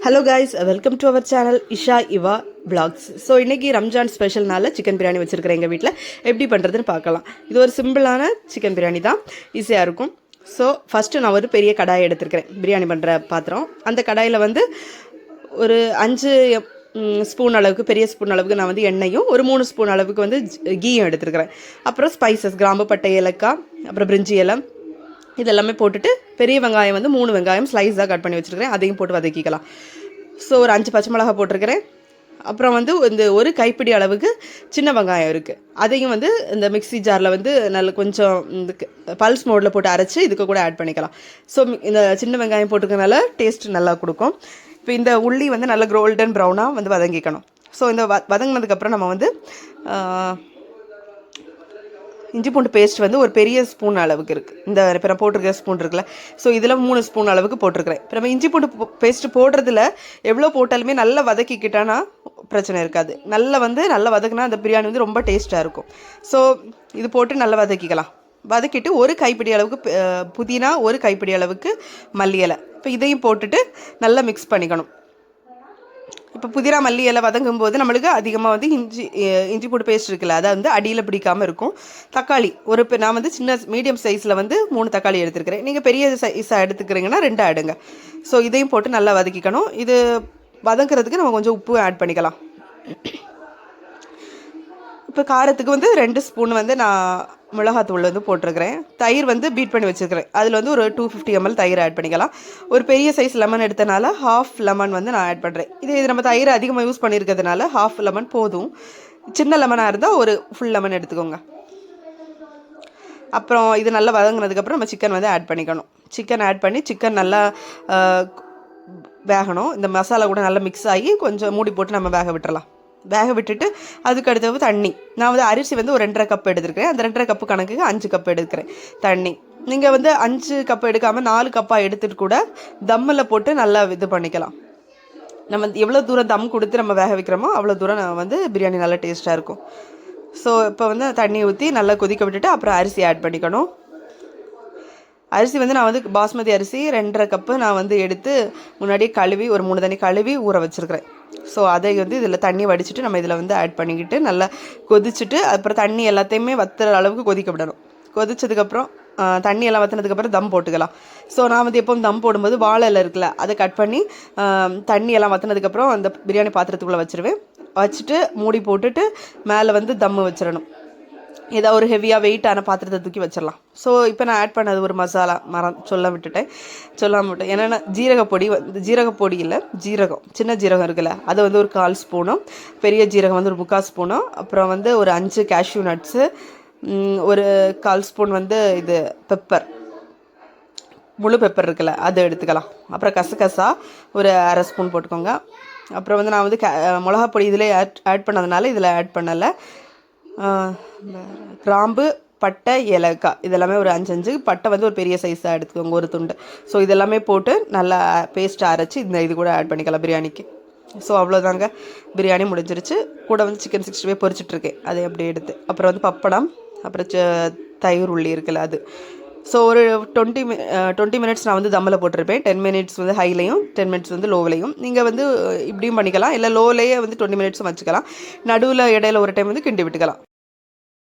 Hello guys, welcome to our channel Isha Iva vlogs. So இன்றைக்கி Ramzan ஸ்பெஷல்னால chicken biryani வச்சுருக்கிறேன் எங்கள் வீட்டில். எப்படி பண்ணுறதுன்னு பார்க்கலாம். இது ஒரு சிம்பிளான சிக்கன் பிரியாணி தான், ஈஸியாக இருக்கும். ஸோ ஃபஸ்ட்டு நான் ஒரு பெரிய கடாயை எடுத்துருக்கிறேன், பிரியாணி பண்ணுற பாத்திரம். அந்த கடாயில் வந்து ஒரு 5 ஸ்பூன் அளவுக்கு, பெரிய ஸ்பூன் அளவுக்கு நான் வந்து எண்ணெயும், ஒரு 3 ஸ்பூன் அளவுக்கு வந்து கீயும் எடுத்துருக்கிறேன். அப்புறம் ஸ்பைசஸ், கிராம்பு, பட்டை, ஏலக்காய், அப்புறம் பிரிஞ்சி இலை இதெல்லாமே போட்டுட்டு, பெரிய வெங்காயம் வந்து 3 வெங்காயம் ஸ்லைஸாக கட் பண்ணி வச்சுருக்கிறேன், அதையும் போட்டு வதக்கிக்கலாம். ஸோ ஒரு 5 பச்சை மிளகா போட்டிருக்கிறேன். அப்புறம் வந்து இந்த ஒரு கைப்பிடி அளவுக்கு சின்ன வெங்காயம் இருக்குது, அதையும் வந்து இந்த மிக்ஸி ஜாரில் வந்து நல்ல கொஞ்சம் இந்த பல்ஸ் மோடில் போட்டு அரைச்சி இதுக்கு கூட ஆட் பண்ணிக்கலாம். ஸோ இந்த சின்ன வெங்காயம் போட்டுக்கிறதுனால டேஸ்ட் நல்லா கொடுக்கும். இப்போ இந்த உள்ளி வந்து நல்லா கோல்டன் ப்ரௌனாக வந்து வதங்கிக்கணும். ஸோ இந்த வதங்கினதுக்கப்புறம் நம்ம வந்து இஞ்சி பூண்டு பேஸ்ட் வந்து ஒரு பெரிய ஸ்பூன் அளவுக்கு இருக்குது. இந்த இப்போ நான் போட்டிருக்கிற ஸ்பூன் இருக்குல்ல, ஸோ இதில் 3 ஸ்பூன் அளவுக்கு போட்டிருக்கிறேன். இப்போ நம்ம இஞ்சி பூண்டு பேஸ்ட்டு போடுறதுல எவ்வளோ போட்டாலுமே நல்லா வதக்கிக்கிட்டானா பிரச்சனை இருக்காது. நல்லா வதக்கினா அந்த பிரியாணி வந்து ரொம்ப டேஸ்ட்டாக இருக்கும். ஸோ இது போட்டு நல்லா வதக்கிக்கலாம். வதக்கிட்டு ஒரு கைப்பிடி அளவுக்கு புதினா, ஒரு கைப்பிடி அளவுக்கு மல்லி இலை, இப்போ இதையும் போட்டுட்டு நல்லா மிக்ஸ் பண்ணிக்கணும். இப்போ புதினா மல்லி இலை வதங்கும் போது நம்மளுக்கு அதிகமாக வந்து இஞ்சி பூண்டு பேஸ்ட் இருக்குல்ல, அதை வந்து அடியில் பிடிக்காமல் இருக்கும். தக்காளி நான் வந்து சின்ன மீடியம் சைஸில் வந்து 3 தக்காளி எடுத்துருக்கிறேன். நீங்கள் பெரிய சைஸாக எடுத்துக்கிறீங்கன்னா 2 எடுங்க. ஸோ இதையும் போட்டு நல்லா வதக்கிக்கணும். இது வதங்கிறதுக்கு நம்ம கொஞ்சம் உப்பு ஆட் பண்ணிக்கலாம். இப்போ காரத்துக்கு வந்து 2 ஸ்பூன் வந்து நான் மிளகாத்தூள் வந்து போட்டிருக்கிறேன். தயிர் வந்து பீட் பண்ணி வச்சுருக்கிறேன், அதில் வந்து ஒரு 250 ml தயிர் ஆட் பண்ணிக்கலாம். ஒரு பெரிய சைஸ் லெமன் எடுத்தனால ஹாஃப் லெமன் வந்து நான் ஆட் பண்ணுறேன். இது நம்ம தயிர் அதிகமாக யூஸ் பண்ணியிருக்கிறதுனால ஹாஃப் லெமன் போதும். சின்ன லெமனாக இருந்தால் ஒரு ஃபுல் லெமன் எடுத்துக்கோங்க. அப்புறம் இது நல்லா வதங்கினதுக்கப்புறம் நம்ம சிக்கன் வந்து ஆட் பண்ணிக்கணும். சிக்கன் ஆட் பண்ணி சிக்கன் நல்லா வேகணும். இந்த மசாலா கூட நல்லா மிக்ஸ் ஆகி கொஞ்சம் மூடி போட்டு நம்ம வேக விட்டுறலாம். வேக விட்டுட்டு அதுக்கு அடுத்தது தண்ணி. நான் வந்து அரிசி வந்து ஒரு 2.5 கப் எடுத்துருக்கிறேன். அந்த 2.5 கப்பு கணக்குக்கு 5 கப் எடுக்கிறேன் தண்ணி. நீங்கள் வந்து 5 கப் எடுக்காமல் 4 கப்பாக எடுத்துகிட்டு கூட தம்மில் போட்டு நல்லா இது பண்ணிக்கலாம். நம்ம எவ்வளோ தூரம் தம் கொடுத்து நம்ம வேக வைக்கிறோமோ அவ்வளோ தூரம் நம்ம வந்து பிரியாணி நல்லா டேஸ்ட்டாக இருக்கும். ஸோ இப்போ வந்து தண்ணி ஊற்றி நல்லா கொதிக்க விட்டுட்டு அப்புறம் அரிசி ஆட் பண்ணிக்கணும். அரிசி வந்து நான் வந்து பாஸ்மதி அரிசி 2.5 கப்பு நான் வந்து எடுத்து முன்னாடியே கழுவி ஒரு 3 தண்ணி கழுவி ஊற வச்சுருக்கிறேன். ஸோ அதை வந்து இதில் தண்ணி வடிச்சிட்டு நம்ம இதில் வந்து ஆட் பண்ணிக்கிட்டு நல்லா கொதிச்சுட்டு அப்புறம் தண்ணி எல்லாத்தையுமே வத்துற அளவுக்கு கொதிக்க விடணும். கொதிச்சதுக்கப்புறம் தண்ணி எல்லாம் வற்றினதுக்கப்புறம் தம் போட்டுக்கலாம். ஸோ நான் வந்து எப்போவும் தம் போடும்போது வாழை இலை இருக்குல்ல, அதை கட் பண்ணி தண்ணி எல்லாம் வற்றினதுக்கப்புறம் அந்த பிரியாணி பாத்திரத்துக்குள்ளே வச்சுருவேன். வச்சுட்டு மூடி போட்டுட்டு மேலே வந்து தம்மு வச்சிடணும். ஏதாவது ஒரு ஹெவியாக வெயிட்டான பாத்திரத்தை தூக்கி வச்சிடலாம். ஸோ இப்போ நான் ஆட் பண்ணது ஒரு மசாலா சொல்லாமல் விட்டேன். என்னென்னா ஜீரகப்பொடி இல்லை, சின்ன ஜீரகம் இருக்குல்ல, அதை வந்து ஒரு 1/4 ஸ்பூனும், பெரிய ஜீரகம் வந்து ஒரு 3/4 ஸ்பூனும், அப்புறம் வந்து ஒரு 5 கேஷ்யூ நட்ஸு, ஒரு 1/4 ஸ்பூன் வந்து இது முழு பெப்பர் இருக்குல்ல, அதை எடுத்துக்கலாம். அப்புறம் கசகசா ஒரு 1/2 ஸ்பூன் போட்டுக்கோங்க. அப்புறம் வந்து நான் வந்து மிளகா பொடி இதில் ஆட் பண்ணதுனால இதில் ஆட் பண்ணலை. கிராம்பு, பட்டை, ஏலக்காய் இதெல்லாமே ஒரு 5 பட்டை வந்து ஒரு பெரிய சைஸாக எடுத்துக்கோங்க, ஒரு துண்டு. ஸோ இதெல்லாமே போட்டு நல்லா பேஸ்ட்டாக அரைச்சி இது கூட ஆட் பண்ணிக்கலாம் பிரியாணிக்கு. ஸோ அவ்வளோதாங்க, பிரியாணி முடிஞ்சிருச்சு. கூட வந்து சிக்கன் 65 பொரிச்சிட்ருக்கேன், அதை அப்படியே எடுத்து. அப்புறம் வந்து பப்படம், அப்புறம் தயிர் உள்ளி இருக்குல்ல அது. ஸோ ஒரு 20 மினிட்ஸ் நான் வந்து தம்மில் போட்டிருப்பேன். 10 மினிட்ஸ் வந்து ஹைலையும் 10 மினிட்ஸ் வந்து லோவிலையும். நீங்கள் வந்து இப்படியும் பண்ணிக்கலாம், இல்லை லோவிலேயே வந்து 20 மினிட்ஸும் வச்சுக்கலாம். நடுவில் இடையில ஒரு டைம் வந்து கிண்டி விட்டுக்கலாம்.